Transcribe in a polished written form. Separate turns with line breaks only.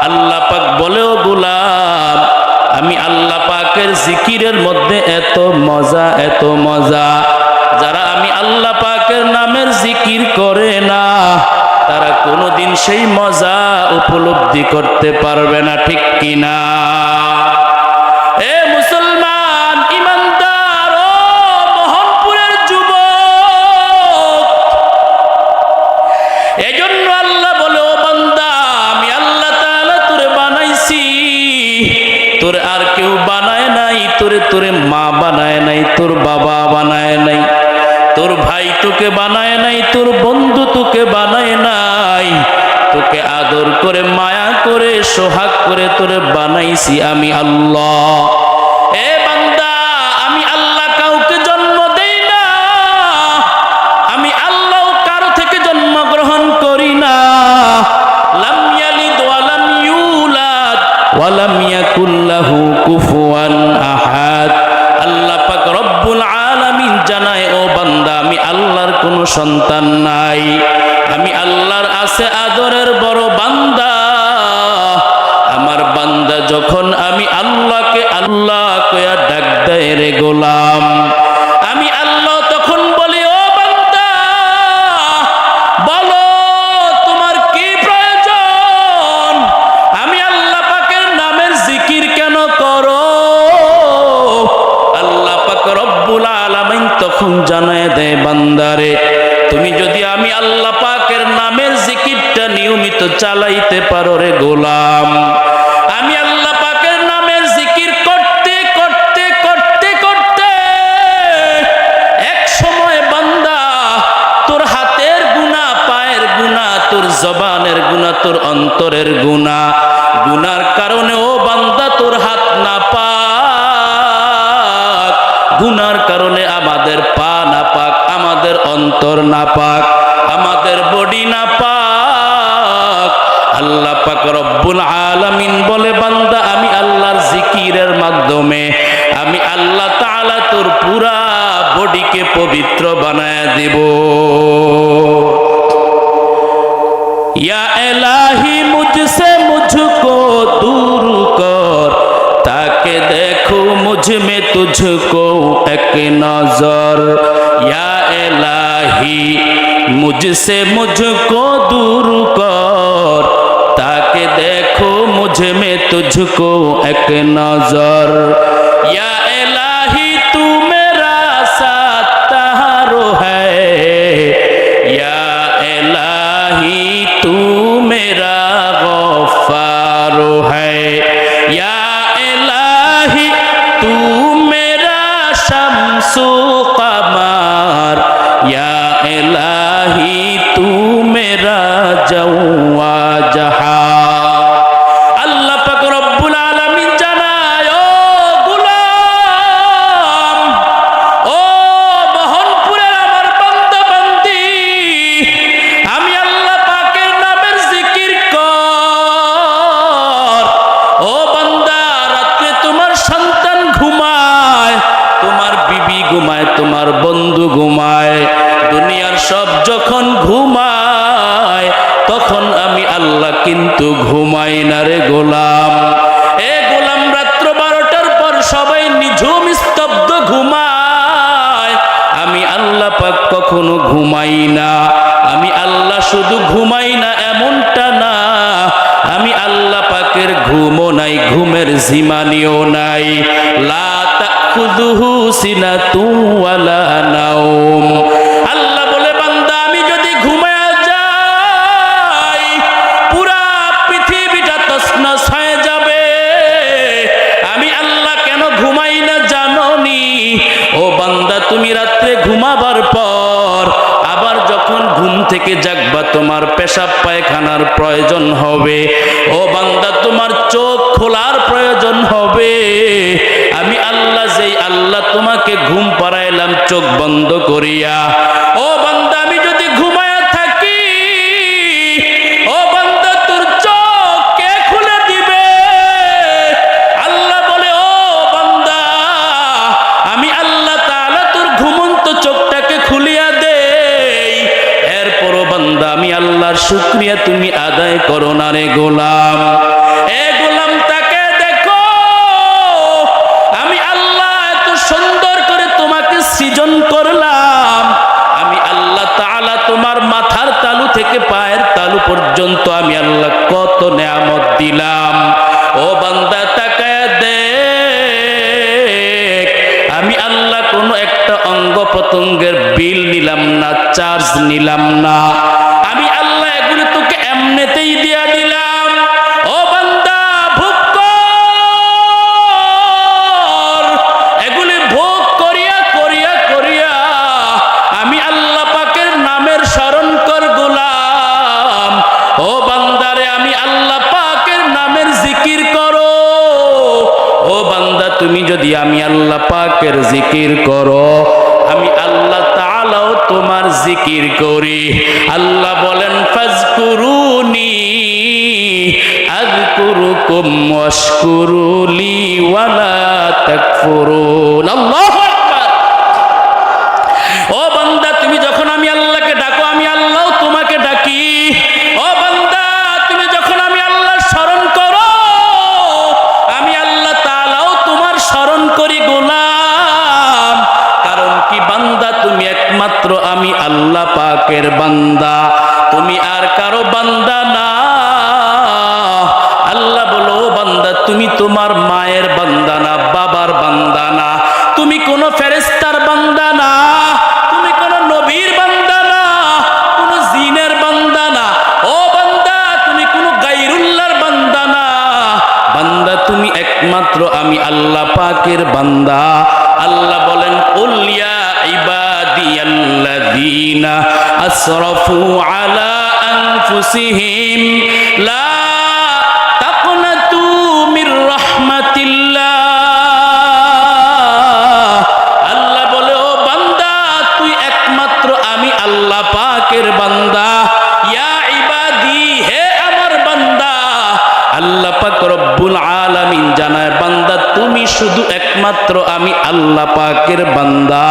আল্লাহ পাক বলেও গোলাম আমি আল্লাহ পাকের জিকিরের মধ্যে এত মজা, যারা আমি আল্লাহ পাকের নামের জিকির করে না তারা কোনোদিন সেই মজা উপলব্ধি করতে পারবে না, ঠিক কিনা? এ মুসলমান ইমানদার ও মোহনপুরের যুবক, এজন্য আল্লাহ বলে ও বান্দা আমি আল্লাহ তাআলা তোরে বানাইছি, তোরে আর কেউ বানায় নাই, তোরে মা বানায় নাই, তোর বাবা বানায় নাই, তোর ভাই তোকে বানায় নাই, তোর বন্ধু তোকে বানায় নাই, তোকে আদর করে মায়া করে সোহাগ করে তোরে বানাইছি আমি আল্লাহ। এ বান্দা আমি আল্লাহ কাউকে জন্ম দেই না, আমি আল্লাহ কারো থেকে জন্মগ্রহণ করি না। লাম ইয়ালিদ ওয়া লাম ইউলাদ ওয়া লাম ইয়াকুল লাহু কুফুয়ান আহাদ। আল্লাহ পাক রব্বুল আলামিন জানায় ও বান্দা আমি আল্লাহর কোনো সন্তান নাই, আমি আল্লাহর আছে আদরের বড় বান্দা। আমার বান্দা যখন আমি আল্লাহকে আল্লাহ কয়া ডাক দেয় রে গোলাম, আমি আল্লাহ তখন বলি ও বান্দা বলো তোমার কি প্রয়োজন, আমি আল্লাহ পাকের নামের জিকির কেন করো? আল্লাহ পাক রব্বুল আলামিন তখন জানায় দেয় বান্দারে তুমি যদি আমি আল্লাহ পাকের নামের জিকিরটা নিয়মিত চালাইতে পারো রে গোলাম, আমি আল্লাহ পাকের নামের জিকির করতে করতে করতে করতে এক সময় বান্দা তোর হাতের গুনাহ, পায়ের গুনাহ, তোর জবানের গুনাহ, তোর অন্তরের গুনাহ, গুনার কারণে ও বান্দা তোর হাত না পাক, গুনার কারণে আমাদের পা না পাক, আমাদের অন্তর না পাক, আমাদের বডি না পাক। আল্লাহ পাক রব্বুল আলামিন বলে বান্দা আমি আল্লাহর জিকিরের মাধ্যমে আমি আল্লাহ তাআলা তোর পুরা বডিকে পবিত্র বানায় দিব। या इलाही मुझसे मुझको दूर कर ताकि देखूं मुझ में तुझको एक नजर। या इलाही मुझसे मुझको दूर कर ताकि देखूं मुझ में तुझको एक नजर। या इलाही तू मेरा सत्तारो है, या इलाही तू मेरा गफ्फारो है, या इलाही तू मेरा शम्सु कमर, या इलाही तू मेरा जवा जहा। अल्लाह पाक रब्बुल आलामीन জানায় ও গোলাম, ও মোহনপুরের আমার বান্দা বান্দি, আমি আল্লাহ পাকের নামের জিকির কর। ও বান্দা রাতে তোমার সন্তান ঘুমায়, তোমার বিবি ঘুমায়, তোমার বন্ধু ঘুমায়, দুনিয়ার সব যখন ঘুমায় তখন আমি আল্লাহ কিন্তু ঘুমাই না রে গোলাম। এ গোলাম রাত্র 12টার পর সবাই নিঝুম স্তব্ধ ঘুমায়, আমি আল্লাহ পাক কখনো ঘুমাই না। আমি আল্লাহ শুধু ঘুমাই না এমনটা না, আমি আল্লাহ পাকের ঘুমও নাই, ঘুমের জিমানিও নাই। লা তাখুযুহু সিনাতুন ওয়ালা নাওম। আল্লাহ বলে বান্দা আমি যদি ঘুমায়া যাই পুরা পৃথিবীটা তছনছ হয়ে যাবে। আমি আল্লাহ কেন ঘুমাই না জানোনি? ও বান্দা তুমি রাত্রে ঘুমাবার পর আবার যখন ঘুম থেকে জাগবা তোমার পেশাব পায়খানার প্রয়োজন হবে, ও বান্দা তোমার চোখ খোলার প্রয়োজন হবে। আমি আল্লাহ যেই আল্লাহ তোমাকে ঘুম পাড়াইলাম চোখ বন্ধ করিয়া, ও বান্দা আমি যদি ঘুমায়া থাকি, ও বান্দা তোর চোখ কে খুলে দিবে? আল্লাহ বলে ও বান্দা আমি আল্লাহ তাআলা তোর ঘুমন্ত চোখটাকে খুলিয়া দেই। এরপরও বান্দা আমি আল্লাহর শুকরিয়া তুমি আদায় করো না রে গোলাম। এ গোলাম তাকে দেখো, আমি আল্লাহ এত সুন্দর করে তোমাকে সৃজন করলাম, আমি আল্লাহ তাআলা তোমার মাথার তালু থেকে পায়ের তালু পর্যন্ত আমি আল্লাহ কত নেয়ামত দিলাম। ও বান্দা তাকায় দেখ, আমি আল্লাহ কোনো একটা অঙ্গ প্রত্যঙ্গের বিল নিলাম না, চার্জ নিলাম না, আমি আল্লাহ এগুলো তোকে এমনিতেই দিয়া দিলাম। ও বান্দা ভোগ কর, এগুলি ভোগ করিয়া করিয়া করিয়া আমি আল্লাহ পাকের নামের স্মরণ কর গোলাম। ও বান্দারে আমি আল্লাহ পাকের নামের জিকির করো। ও বান্দা তুমি যদি আমি আল্লাহ পাকের জিকির করো, আমি আল্লাহ তাআলাও তোমার জিকির করি। আল্লাহ বলেন ফাজকুরুনি আযকুরুকুম ওয়াশকুরুলি ওয়ালা তাকফুরুন। আল্লাহু আকবার। ও বান্দা তুমি যখন আমি আল্লাহকে ডাকো, আমি আল্লাহও তোমাকে ডাকি। ও বান্দা তুমি যখন আমি আল্লাহর স্মরণ করো, আমি আল্লাহ তাআলাও তোমার স্মরণ করি গোলাম। কারণ কি বান্দা তুমি একমাত্র আমি আল্লাহ পাকের বান্দা, তুমি আর কারো বান্দা না। আল্লাহ বলো বান্দা তুমি তোমার মায়ের বান্দা না, বাবার বান্দা না, তুমি কোনো ফেরেশতার বান্দা না, তুমি কোনো নবীর বান্দা না, কোনো জিনের বান্দা না। ও বান্দা তুমি কোনো গায়রুল্লাহর বান্দা না, বান্দা তুমি একমাত্র আমি আল্লাহ পাকের বান্দা। আল্লাহ বলেন কুল ইয়া ইবাদিয়াল্লাযীনা আসরাফু আলা আনফুসিহিম লা তাকনাতু মির রাহমাতিল্লাহ। আল্লাহ বলে ও বান্দা তুই একমাত্র আমি আল্লাহ পাকের বান্দা। ইয়া ইবাদি, হে আমার বান্দা। আল্লাহ পাক রব্বুল আলামিন জানায় বান্দা তুমি শুধু একমাত্র আমি আল্লাহ পাকের বান্দা।